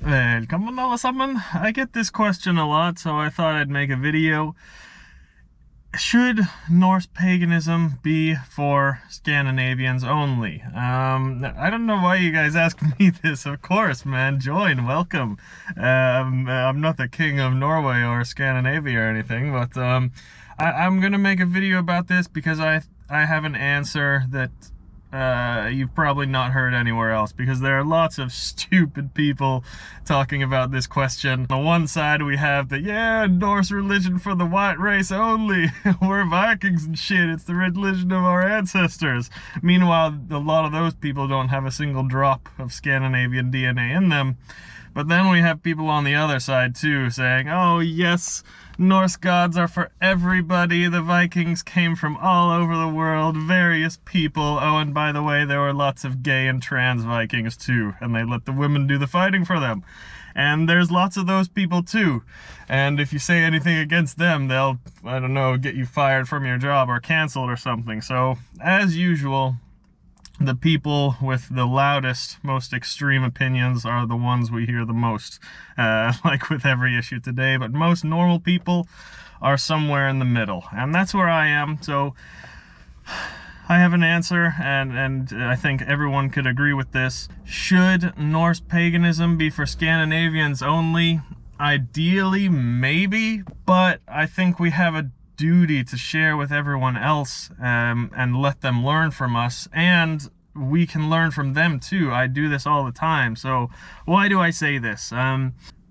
Välkommen alla sammen. I get this question a lot, so I thought I'd make a video. Should Norse paganism be for Scandinavians only? I don't know why you guys ask me this. Of course, man. Join. Welcome. I'm not the king of Norway or Scandinavia or anything, but I'm gonna make a video about this because I have an answer that you've probably not heard anywhere else, because there are lots of stupid people talking about this question. On the one side we have the Norse religion for the white race only. We're Vikings and shit, it's the religion of our ancestors. Meanwhile, a lot of those people don't have a single drop of Scandinavian DNA in them. But then we have people on the other side too saying, oh yes, Norse gods are for everybody. The Vikings came from all over the world, various people. Oh, and by the way, there were lots of gay and trans Vikings too, and they let the women do the fighting for them. And there's lots of those people too. And if you say anything against them, they'll, I don't know, get you fired from your job or canceled or something. So, as usual, the people with the loudest, most extreme opinions are the ones we hear the most, like with every issue today. But most normal people are somewhere in the middle, and that's where I am. So I have an answer, and I think everyone could agree with this. Should Norse paganism be for Scandinavians only? Ideally, maybe, but I think we have a duty to share with everyone else, and let them learn from us, and we can learn from them too. I do this all the time. So why do I say this?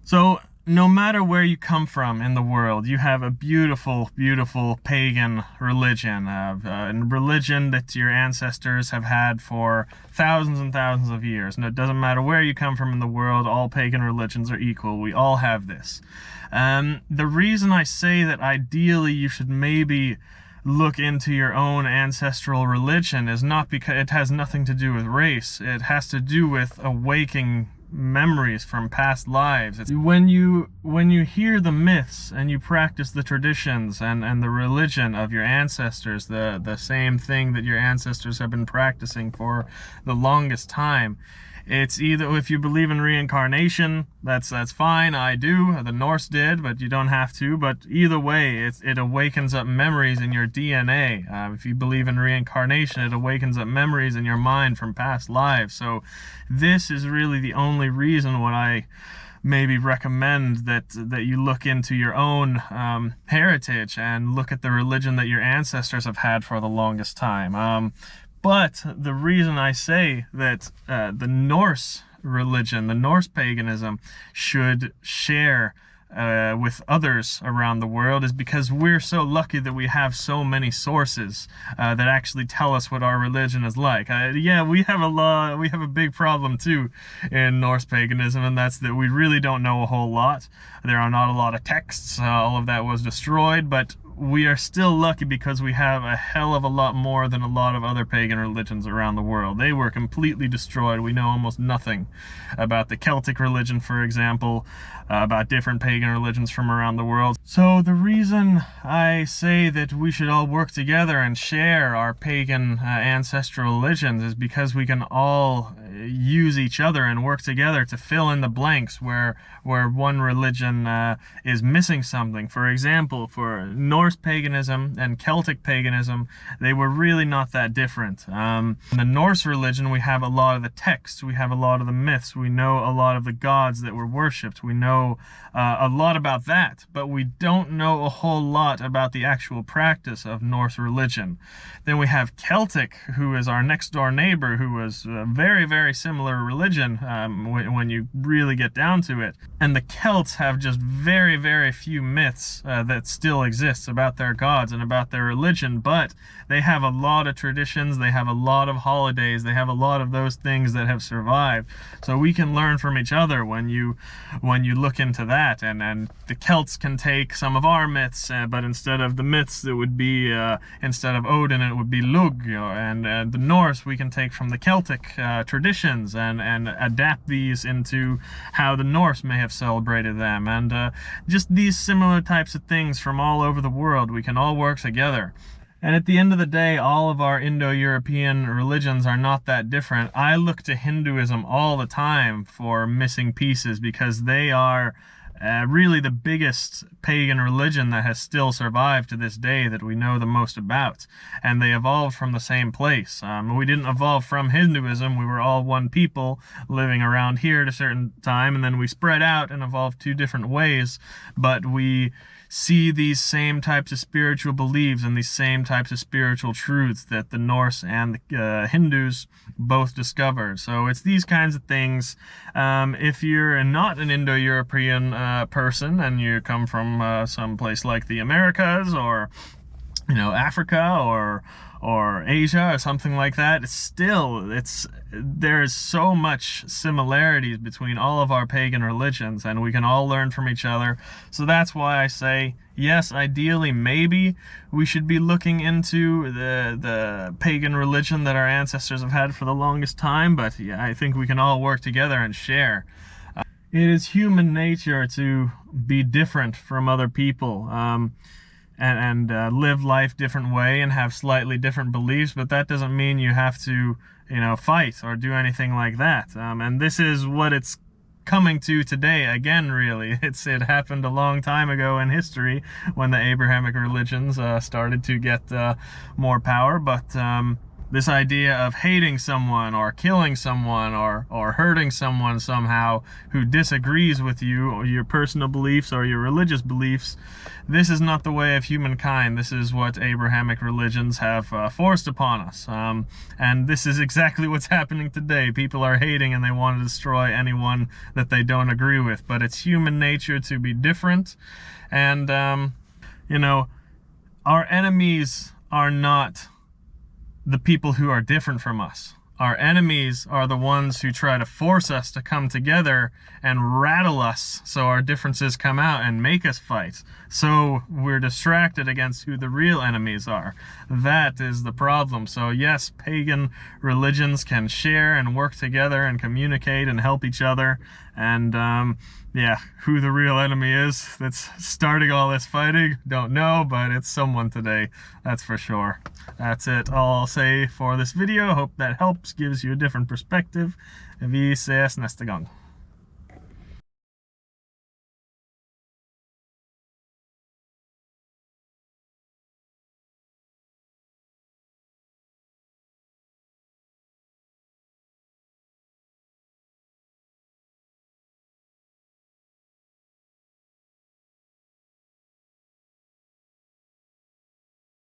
So no matter where you come from in the world, you have a beautiful, beautiful pagan religion, a religion that your ancestors have had for thousands and thousands of years. And it doesn't matter where you come from in the world, all pagan religions are equal. We all have this. The reason I say that ideally you should maybe look into your own ancestral religion is not because it has nothing to do with race. It has to do with awakening memories from past lives. It's when you hear the myths and you practice the traditions and the religion of your ancestors, the same thing that your ancestors have been practicing for the longest time. It's either, if you believe in reincarnation, that's fine. I do. The Norse did, but you don't have to. But either way, it awakens up memories in your DNA. If you believe in reincarnation, it awakens up memories in your mind from past lives. So this is really the only reason what I maybe recommend that you look into your own heritage and look at the religion that your ancestors have had for the longest time. But the reason I say that the Norse religion, the Norse paganism, should share with others around the world is because we're so lucky that we have so many sources that actually tell us what our religion is like. Yeah, we have a big problem too in Norse paganism, and that's that we really don't know a whole lot. There are not a lot of texts. All of that was destroyed, but we are still lucky because we have a hell of a lot more than a lot of other pagan religions around the world. They were completely destroyed. We know almost nothing about the Celtic religion, for example, about different pagan religions from around the world. So the reason I say that we should all work together and share our pagan ancestral religions is because we can all use each other and work together to fill in the blanks where one religion is missing something. For example, for Norse paganism and Celtic paganism, they were really not that different. In the Norse religion, we have a lot of the texts, we have a lot of the myths, we know a lot of the gods that were worshipped, we know a lot about that, but we don't know a whole lot about the actual practice of Norse religion. Then we have Celtic, who is our next door neighbor, who was a very, very similar religion when you really get down to it. And the Celts have just very, very few myths that still exist about their gods and about their religion, but they have a lot of traditions, they have a lot of holidays, they have a lot of those things that have survived. So we can learn from each other when you look into that. And the Celts can take some of our myths, but instead of the myths, it would be, instead of Odin, it would be Lugh. And the Norse we can take from the Celtic traditions and adapt these into how the Norse may have celebrated them. And just these similar types of things from all over the world, we can all work together. And at the end of the day, all of our Indo-European religions are not that different. I look to Hinduism all the time for missing pieces because they are really the biggest pagan religion that has still survived to this day that we know the most about. And they evolved from the same place. We didn't evolve from Hinduism. We were all one people living around here at a certain time, and then we spread out and evolved two different ways. But we see these same types of spiritual beliefs and these same types of spiritual truths that the Norse and the Hindus both discovered. So it's these kinds of things. If you're not an Indo-European person and you come from some place like the Americas or Africa or Asia or something like that, there is so much similarities between all of our pagan religions, and we can all learn from each other. So that's why I say, yes, ideally, maybe we should be looking into the pagan religion that our ancestors have had for the longest time, but yeah, I think we can all work together and share. It is human nature to be different from other people. And live life different way and have slightly different beliefs, but that doesn't mean you have to, fight or do anything like that. And this is what it's coming to today again, really. It happened a long time ago in history when the Abrahamic religions started to get more power, but this idea of hating someone or killing someone or hurting someone somehow who disagrees with you or your personal beliefs or your religious beliefs, this is not the way of humankind. This is what Abrahamic religions have forced upon us. And this is exactly what's happening today. People are hating and they want to destroy anyone that they don't agree with. But it's human nature to be different. And, our enemies are not the people who are different from us. Our enemies are the ones who try to force us to come together and rattle us so our differences come out and make us fight. So we're distracted against who the real enemies are. That is the problem. So yes, pagan religions can share and work together and communicate and help each other. And yeah, who the real enemy is that's starting all this fighting, don't know, but it's someone today, that's for sure. That's it, all I'll say for this video. Hope that helps, gives you a different perspective. Vi ses nästa gång.